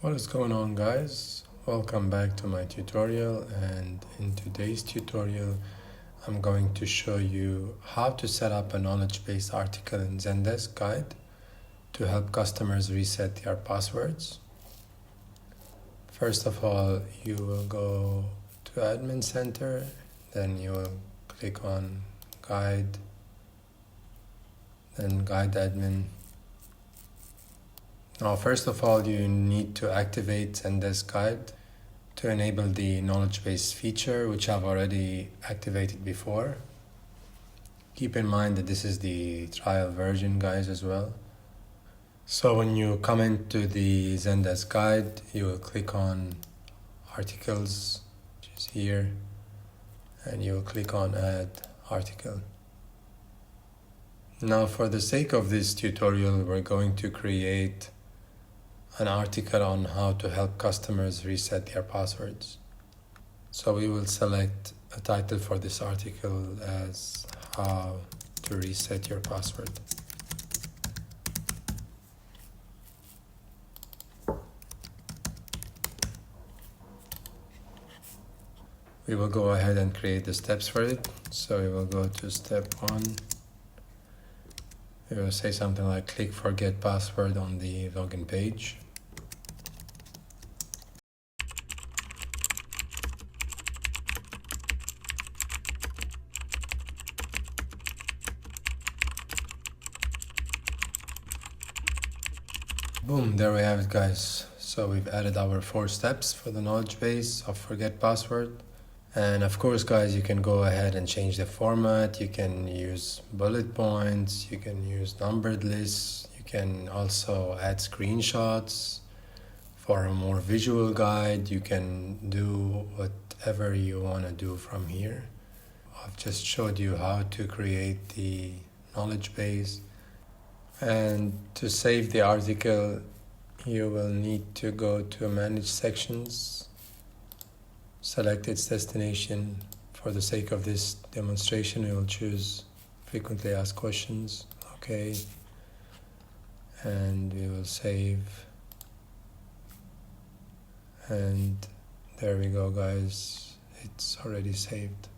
What is going on, guys? Welcome back to my tutorial, and in today's tutorial I'm going to show you how to set up a knowledge-based article in Zendesk guide to help customers reset their passwords. First of all, you will go to Admin Center, then you will click on Guide, then Guide Admin. Now, first of all, you need to activate Zendesk Guide to enable the knowledge base feature, which I've already activated before. Keep in mind that this is the trial version, guys, as well. So when you come into the Zendesk Guide, you will click on Articles, which is here, and you will click on Add Article. Now, for the sake of this tutorial, we're going to create an article on how to help customers reset their passwords. So we will select a title for this article as How to Reset Your Password. We will go ahead and create the steps for it. So we will go to step 1. We will say something like click forget password on the login page. Boom, there we have it, guys. So we've added our 4 steps for the knowledge base of forget password. And of course, guys, you can go ahead and change the format. You can use bullet points, you can use numbered lists, you can also add screenshots for a more visual guide. You can do whatever you want to do from here. I've just showed you how to create the knowledge base. And to save the article, you will need to go to Manage Sections, select its destination. For the sake of this demonstration, we will choose Frequently Asked Questions. Okay. And we will save. And there we go, guys. It's already saved.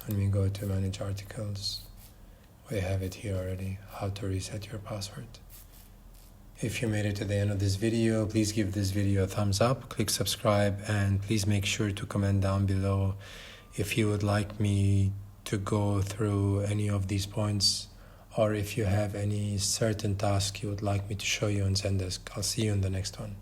When we go to Manage Articles, we have it here already, how to reset your password. If you made it to the end of this video, please give this video a thumbs up, click subscribe, and please make sure to comment down below if you would like me to go through any of these points, or if you have any certain task you would like me to show you on Zendesk. I'll see you in the next one.